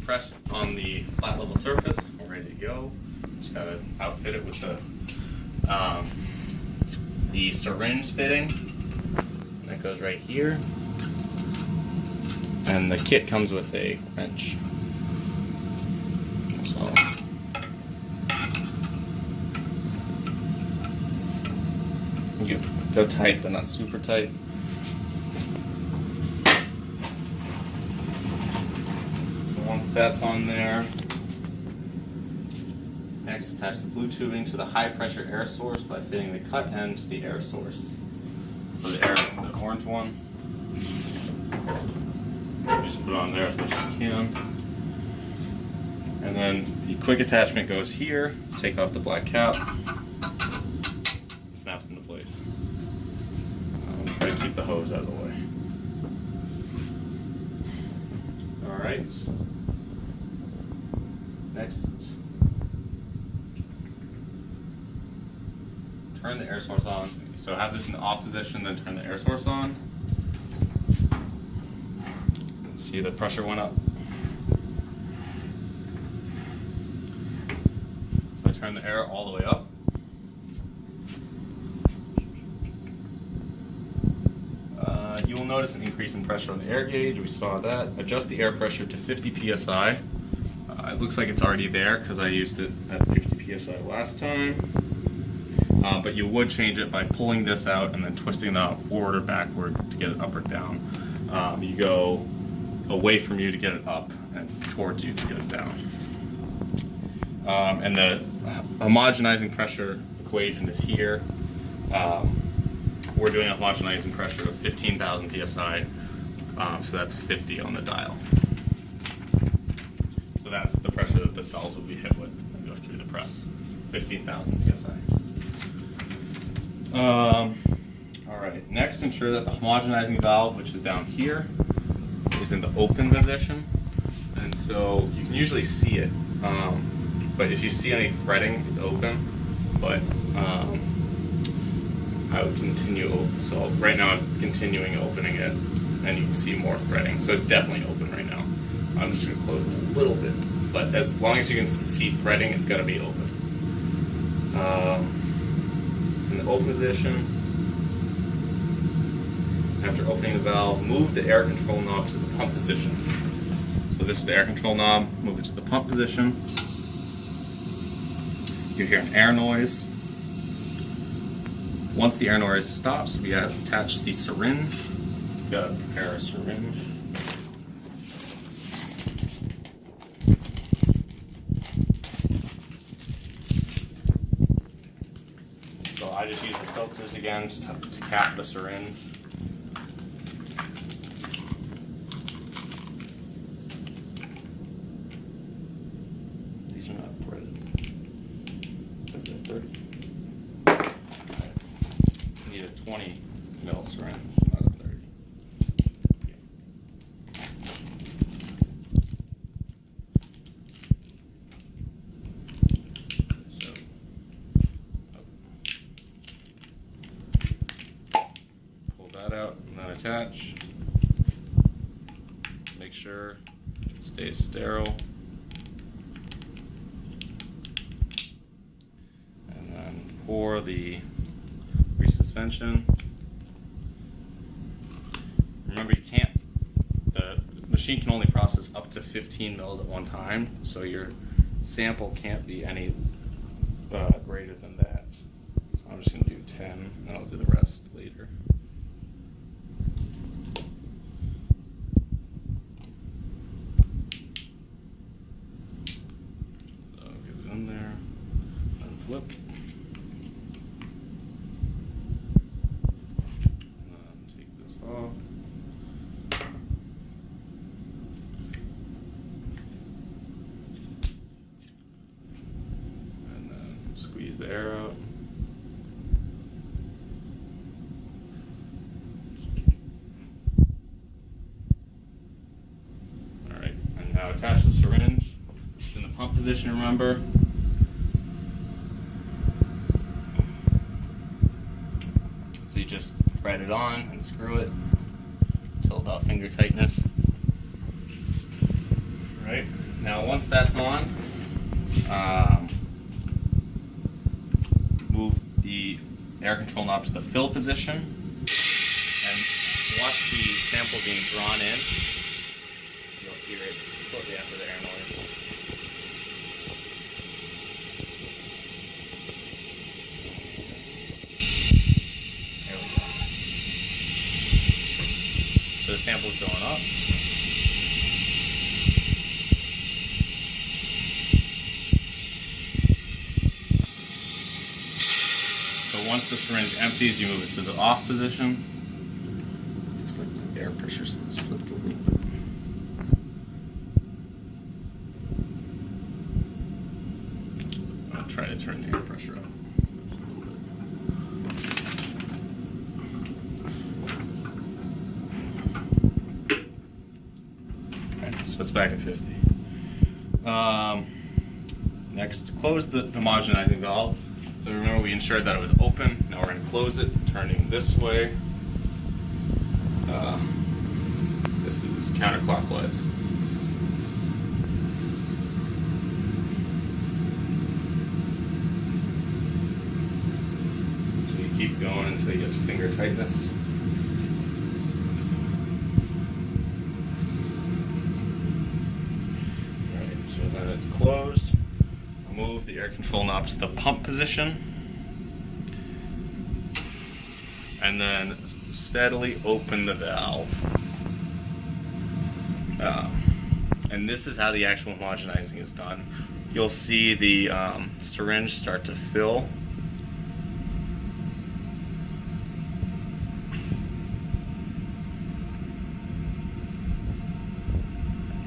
pressed on the flat level surface. We're ready to go. Just gotta outfit it with the syringe fitting. That goes right here. And the kit comes with a wrench. So you go tight, but not super tight. Once that's on there, next attach the blue tubing to the high pressure air source by fitting the cut end to the air source. So the orange one, you just put it on there as much as you can. And then the quick attachment goes here, take off the black cap, snaps into place. Try to keep the hose out of the way. Alright. Next, turn the air source on. So have this in the off position, then turn the air source on. See, the pressure went up. I turn the air all the way up. You will notice an increase in pressure on the air gauge. We saw that. Adjust the air pressure to 50 psi. It looks like it's already there because I used it at 50 psi last time. But you would change it by pulling this out and then twisting the knob forward or backward to get it up or down. You go away from you to get it up and towards you to get it down. And the homogenizing pressure equation is here. We're doing a homogenizing pressure of 15,000 psi, so that's 50 on the dial. So that's the pressure that the cells will be hit with when they go through the press, 15,000 psi. Alright, next ensure that the homogenizing valve, which is down here, is in the open position. And so you can usually see it, but if you see any threading, it's open. But I would continue, so right now I'm continuing opening it, and you can see more threading. So it's definitely open right now. I'm just going to close it a little bit, but as long as you can see threading, it's got to be open. It's in the open position. After opening the valve, move the air control knob to the pump position. So this is the air control knob, move it to the pump position. You hear an air noise. Once the air noise stops, we attach the syringe. We've got to prepare a syringe. So I just use the filters again to cap the syringe. These are not threaded because they're 30. Need a 20 mil syringe, not a 30. So, pull that out and then attach. Make sure it stays sterile. And then pour the resuspension. Remember, the machine can only process up to 15 mils at one time, so your sample can't be any greater than that. So I'm just going to do 10, and I'll do the rest later. So get it in there, unflip. Off. And then squeeze the air out. Alright, and now attach the syringe. It's in the pump position, remember. So you just thread it on and screw it until about finger tightness. Right, Now once that's on, move the air control knob to the fill position and watch the sample being drawn in. You'll hear it shortly after the air noise. There we go. So the sample's going up. Once the syringe empties, you move it to the off position. Looks like the air pressure slipped a little bit. I'll try to turn the air pressure up. Okay, so it's back at 50. Next, close the homogenizing valve. So remember, we ensured that it was open. Now we're going to close it, turning this way. This is counterclockwise. So you keep going until you get to finger tightness. Alright, so then it's closed. Move the air control knob to the pump position, and then steadily open the valve. And this is how the actual homogenizing is done. You'll see the syringe start to fill.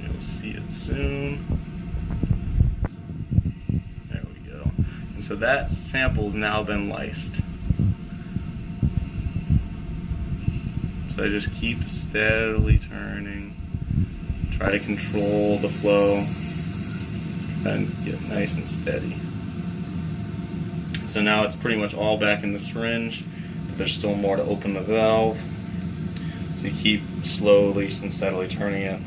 You'll see it soon. So that sample's now been lysed. So I just keep steadily turning, try to control the flow, and get nice and steady. So now it's pretty much all back in the syringe, but there's still more to open the valve. So you keep slowly and steadily turning it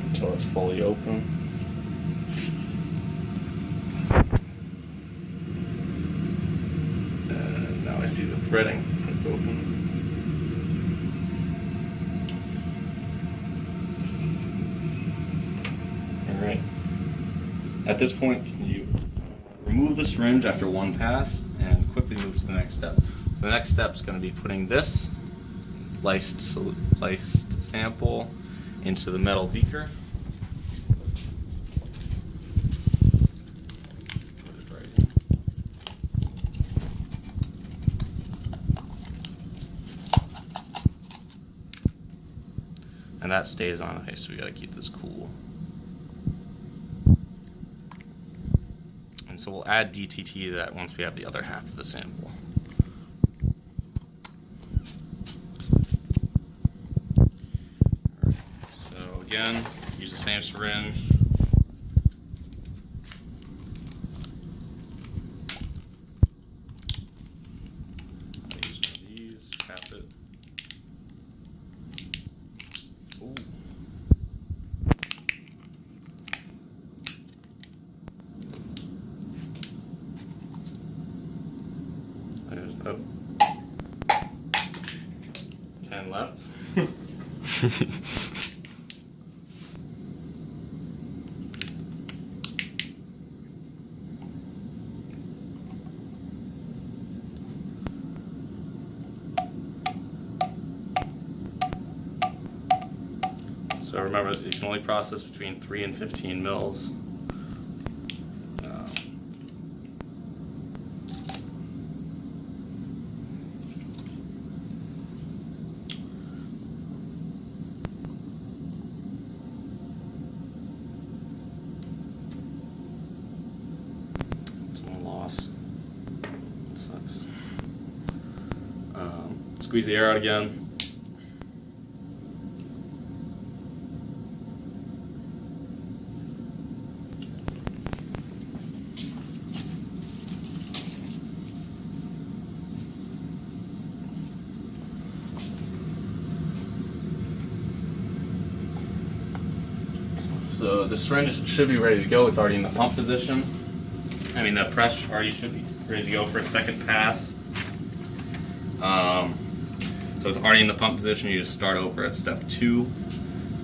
until it's fully open. I see the threading. It's open. Alright. At this point, you remove the syringe after one pass and quickly move to the next step. So the next step is going to be putting this lysed sample into the metal beaker. And that stays on ice, so we gotta keep this cool. And so we'll add DTT to that once we have the other half of the sample. Right. So again, use the same syringe. I'll use one of these, cap it. There's 10 left. So remember, you can only process between 3 and 15 mils. It sucks. Squeeze the air out again. So the syringe should be ready to go. It's already in the pump position. I mean, the press already should be ready to go for a second pass. So it's already in the pump position. You just start over at step 2.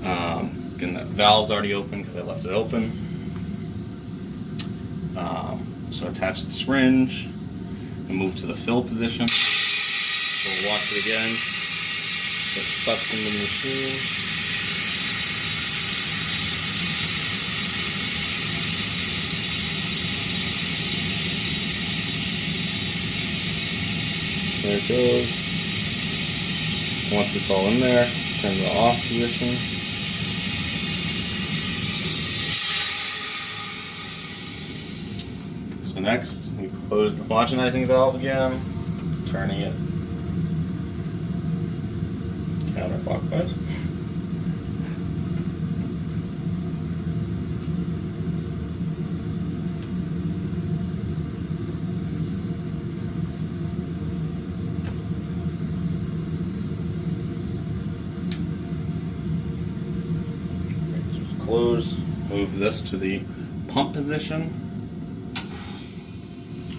Again, that valve's already open because I left it open. So attach the syringe and move to the fill position. We'll watch it again. Get sucked into the machine. There it goes. Once it's all in there, turn to the off position. So next, we close the homogenizing valve again, turning it counterclockwise. Close, move this to the pump position,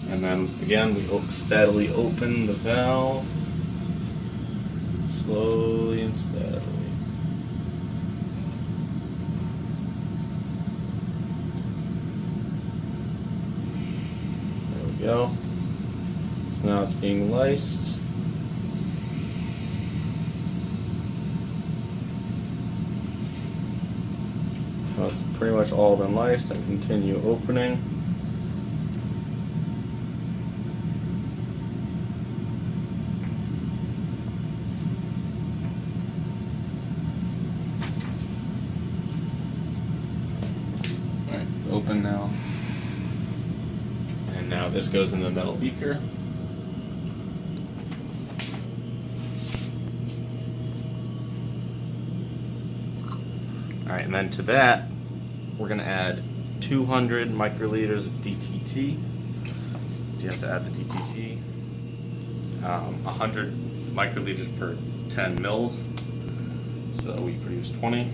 and then again we steadily open the valve, slowly and steadily. There we go. Now it's being lysed. So it's pretty much all been lysed, and continue opening. Alright, it's open now. And now this goes in the metal beaker. Alright, and then to that, we're going to add 200 microliters of DTT. You have to add the DTT. 100 microliters per 10 mils. So we produce 20.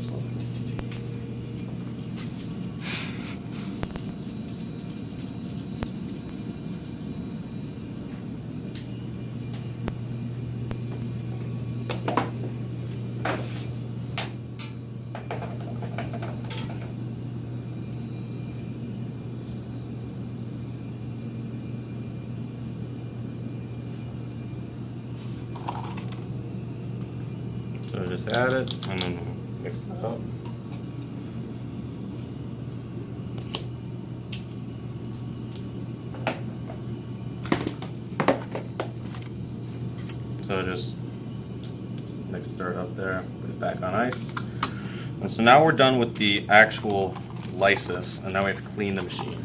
Smells like DTT. So just add it and then mix this up. So just stir it up there, put it back on ice. And so now we're done with the actual lysis, and now we have to clean the machine.